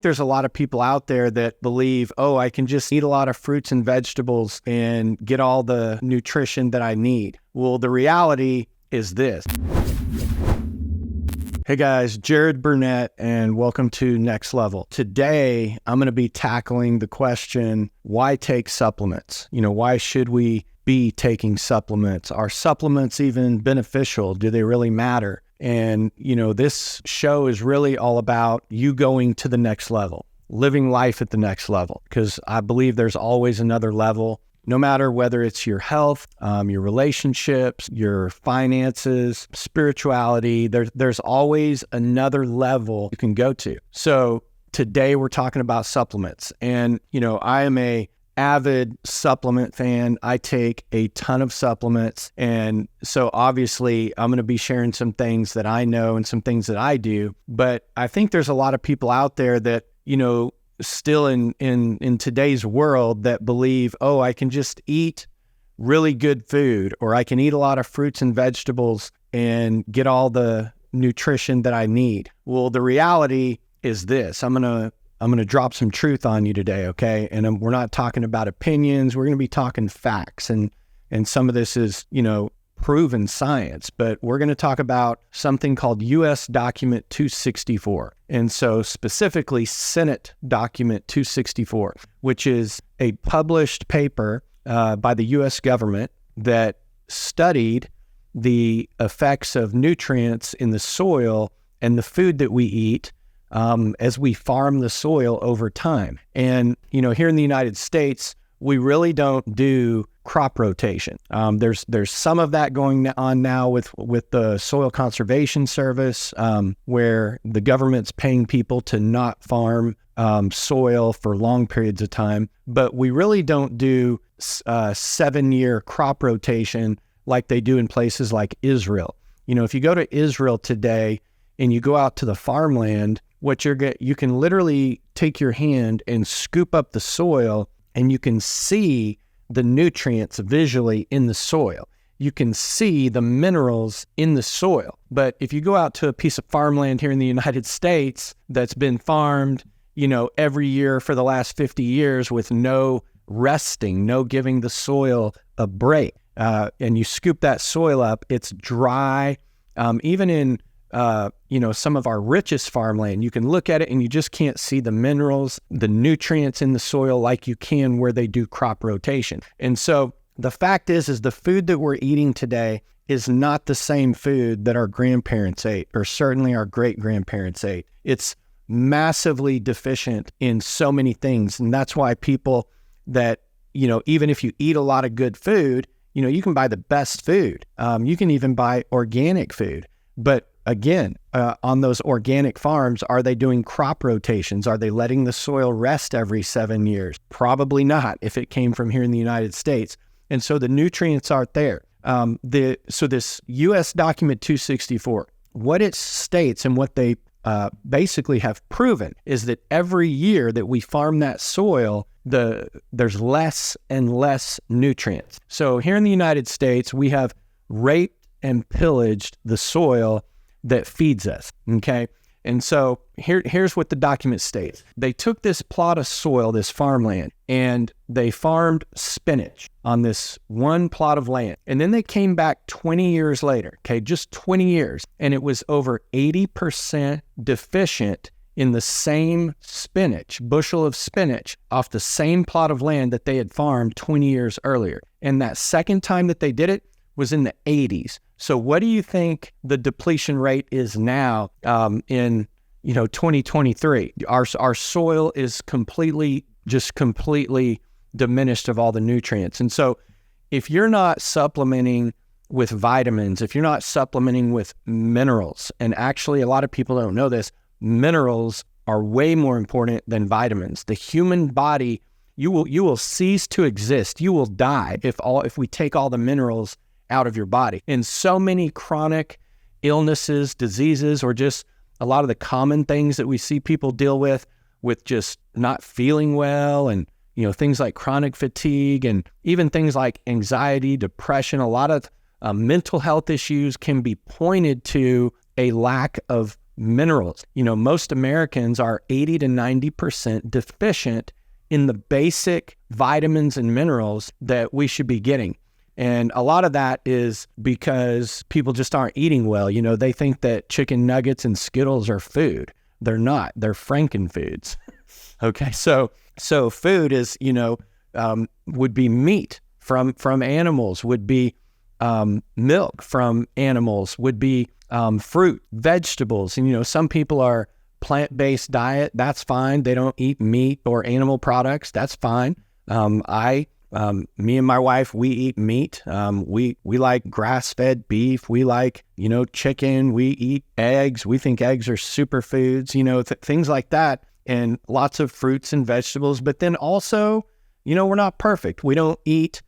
There's a lot of people out there that believe, oh, I can just eat a lot of fruits and vegetables and get all the nutrition that I need. Well, the reality is this. Hey guys, Jared Burnett, and welcome to Next Level. Today, I'm going to be tackling the question, why take supplements? Why should we be taking supplements? Are supplements even beneficial? Do they really matter? And, this show is really all about you going to the next level, living life at the next level, because I believe there's always another level, no matter whether it's your health, your relationships, your finances, spirituality, there's always another level you can go to. So today we're talking about supplements, and, I am a avid supplement fan. I take a ton of supplements. And so obviously I'm going to be sharing some things that I know and some things that I do. But I think there's a lot of people out there that, still in today's world that believe, oh, I can just eat really good food, or I can eat a lot of fruits and vegetables and get all the nutrition that I need. Well, the reality is this. I'm going to drop some truth on you today, okay? And we're not talking about opinions. We're going to be talking facts. And some of this is, proven science. But we're going to talk about something called U.S. Document 264. And so specifically Senate Document 264, which is a published paper by the U.S. government that studied the effects of nutrients in the soil and the food that we eat as we farm the soil over time. And, here in the United States, we really don't do crop rotation. There's some of that going on now with the Soil Conservation Service, where the government's paying people to not farm soil for long periods of time. But we really don't do 7-year crop rotation like they do in places like Israel. If you go to Israel today and you go out to the farmland, you can literally take your hand and scoop up the soil, and you can see the nutrients visually in the soil. You can see the minerals in the soil. But if you go out to a piece of farmland here in the United States that's been farmed, every year for the last 50 years with no resting, no giving the soil a break, and you scoop that soil up, it's dry. Even in some of our richest farmland, you can look at it and you just can't see the minerals, the nutrients in the soil like you can where they do crop rotation. And so the fact is the food that we're eating today is not the same food that our grandparents ate, or certainly our great-grandparents ate. It's massively deficient in so many things. And that's why people that, even if you eat a lot of good food, you can buy the best food. You can even buy organic food. But again, on those organic farms, are they doing crop rotations? Are they letting the soil rest every 7 years? Probably not if it came from here in the United States. And so the nutrients aren't there. So this U.S. Document 264, what it states and what they basically have proven is that every year that we farm that soil, there's less and less nutrients. So here in the United States, we have raped and pillaged the soil that feeds us, okay? And so here's what the document states. They took this plot of soil, this farmland, and they farmed spinach on this one plot of land. And then they came back 20 years later, okay, just 20 years, and it was over 80% deficient in the same spinach, bushel of spinach, off the same plot of land that they had farmed 20 years earlier. And that second time that they did it was in the 80s. So what do you think the depletion rate is now in 2023? Our soil is completely diminished of all the nutrients. And so if you're not supplementing with vitamins, if you're not supplementing with minerals, and actually a lot of people don't know this, minerals are way more important than vitamins. The human body, you will cease to exist. You will die if we take all the minerals out of your body. And so many chronic illnesses, diseases, or just a lot of the common things that we see people deal with just not feeling well, and things like chronic fatigue, and even things like anxiety, depression. A lot of mental health issues can be pointed to a lack of minerals. Most Americans are 80 to 90% deficient in the basic vitamins and minerals that we should be getting. And a lot of that is because people just aren't eating well. They think that chicken nuggets and Skittles are food. They're not. They're frankenfoods. Okay, so food is, would be meat from animals, would be milk from animals, would be fruit, vegetables. And, some people are plant-based diet. That's fine. They don't eat meat or animal products. That's fine. Me and my wife, we eat meat. We like grass-fed beef. We like, chicken. We eat eggs. We think eggs are superfoods, things like that, and lots of fruits and vegetables. But then also, we're not perfect. We don't eat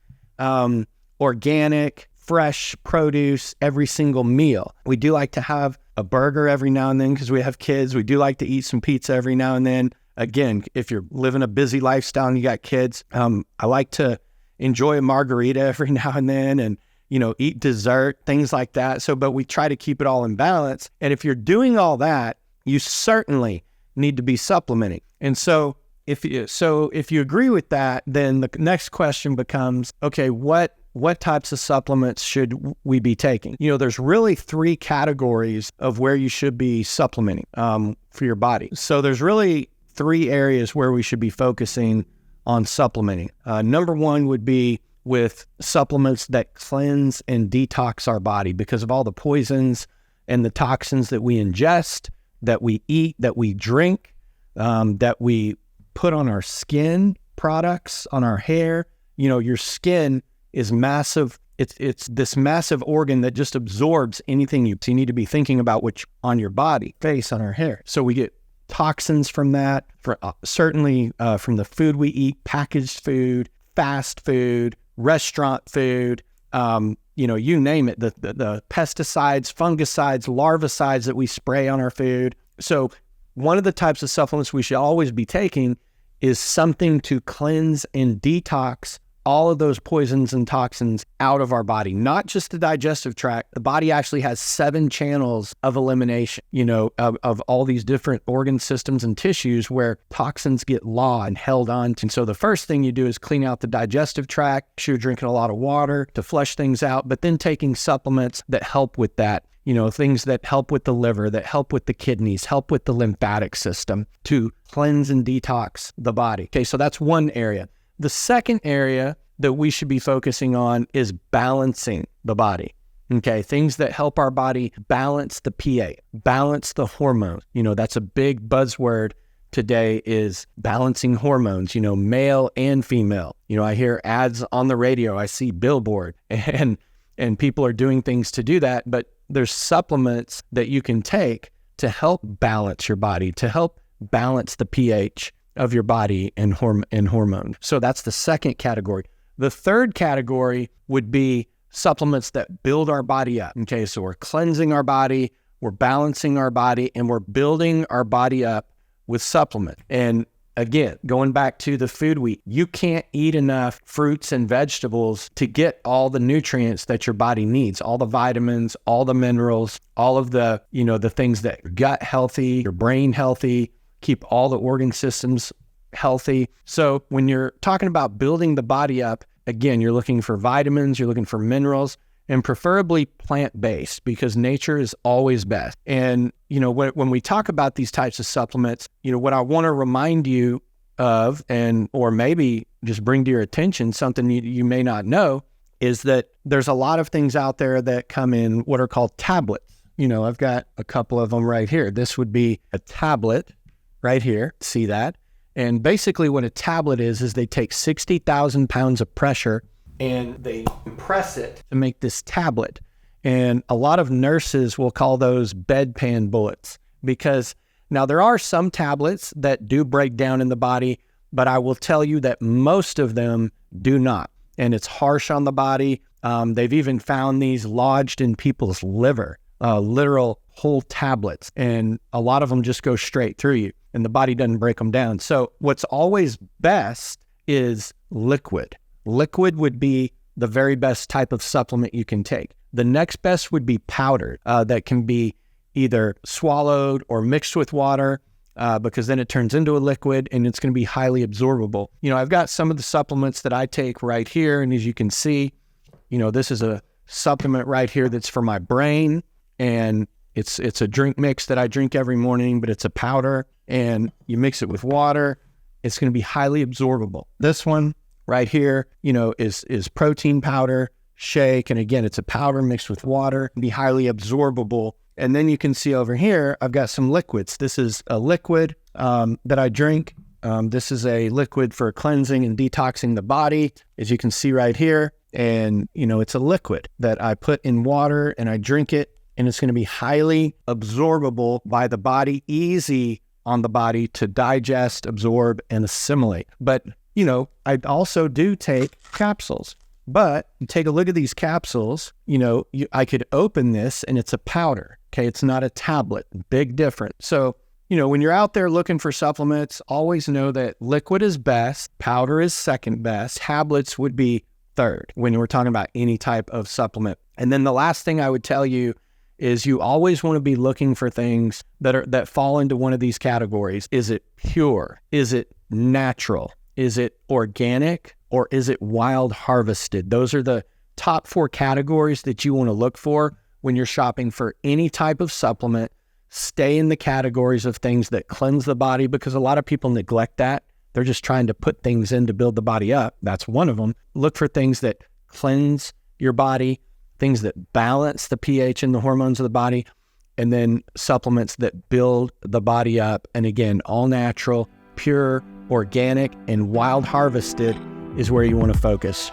organic, fresh produce every single meal. We do like to have a burger every now and then because we have kids. We do like to eat some pizza every now and then. Again, if you're living a busy lifestyle and you got kids, I like to enjoy a margarita every now and then and, eat dessert, things like that. But we try to keep it all in balance. And if you're doing all that, you certainly need to be supplementing. And so if you agree with that, then the next question becomes, okay, what types of supplements should we be taking? There's really 3 categories of where you should be supplementing for your body. So there's really 3 areas where we should be focusing on supplementing. Number 1 would be with supplements that cleanse and detox our body because of all the poisons and the toxins that we ingest, that we eat, that we drink, that we put on our skin products, on our hair. Your skin is massive. It's this massive organ that just absorbs anything you need to be thinking about, which on your body, face, on our hair. So we get toxins from that, certainly from the food we eat, packaged food, fast food, restaurant food, you name it, the pesticides, fungicides, larvicides that we spray on our food. So one of the types of supplements we should always be taking is something to cleanse and detox all of those poisons and toxins out of our body, not just the digestive tract. The body actually has 7 channels of elimination, of all these different organ systems and tissues where toxins get lodged and held on to. And so the first thing you do is clean out the digestive tract. You're drinking a lot of water to flush things out, but then taking supplements that help with that. Things that help with the liver, that help with the kidneys, help with the lymphatic system to cleanse and detox the body. Okay, so that's one area. The second area that we should be focusing on is balancing the body. Okay, things that help our body balance the pH, balance the hormones. That's a big buzzword today, is balancing hormones, male and female. I hear ads on the radio, I see billboard, and people are doing things to do that, but there's supplements that you can take to help balance your body, to help balance the pH of your body and hormone. So that's the second category. The third category would be supplements that build our body up. Okay, so we're cleansing our body, we're balancing our body, and we're building our body up with supplements. And again, going back to the food we eat, you can't eat enough fruits and vegetables to get all the nutrients that your body needs, all the vitamins, all the minerals, all of the, the things that your gut healthy, your brain healthy, keep all the organ systems healthy. So when you're talking about building the body up, again, you're looking for vitamins, you're looking for minerals, and preferably plant-based because nature is always best. And, when we talk about these types of supplements, what I want to remind you of, or maybe just bring to your attention something you may not know, is that there's a lot of things out there that come in what are called tablets. I've got a couple of them right here. This would be a tablet right here. See that? And basically what a tablet is they take 60,000 pounds of pressure and they compress it to make this tablet. And a lot of nurses will call those bedpan bullets because now there are some tablets that do break down in the body, but I will tell you that most of them do not. And it's harsh on the body. They've even found these lodged in people's liver, literal whole tablets. And a lot of them just go straight through you and the body doesn't break them down. So what's always best is liquid. Liquid would be the very best type of supplement you can take. The next best would be powdered, that can be either swallowed or mixed with water, because then it turns into a liquid and it's going to be highly absorbable. I've got some of the supplements that I take right here. And as you can see, this is a supplement right here that's for my brain. And it's a drink mix that I drink every morning, but it's a powder, and you mix it with water. It's going to be highly absorbable. This one right here, is protein powder shake. And again, it's a powder mixed with water, be highly absorbable. And then you can see over here, I've got some liquids. This is a liquid that I drink. This is a liquid for cleansing and detoxing the body, as you can see right here. And, it's a liquid that I put in water and I drink it, and it's going to be highly absorbable by the body, easy on the body to digest, absorb, and assimilate. But, I also do take capsules. But you take a look at these capsules, I could open this and it's a powder. Okay, it's not a tablet. Big difference. So, when you're out there looking for supplements, always know that liquid is best, powder is second best, tablets would be third when we're talking about any type of supplement. And then the last thing I would tell you is you always want to be looking for things that fall into one of these categories. Is it pure? Is it natural? Is it organic? Or is it wild harvested? Those are the top 4 categories that you want to look for when you're shopping for any type of supplement. Stay in the categories of things that cleanse the body, because a lot of people neglect that. They're just trying to put things in to build the body up. That's one of them. Look for things that cleanse your body, things that balance the pH and the hormones of the body, and then supplements that build the body up. And again, all natural, pure, organic, and wild harvested is where you want to focus.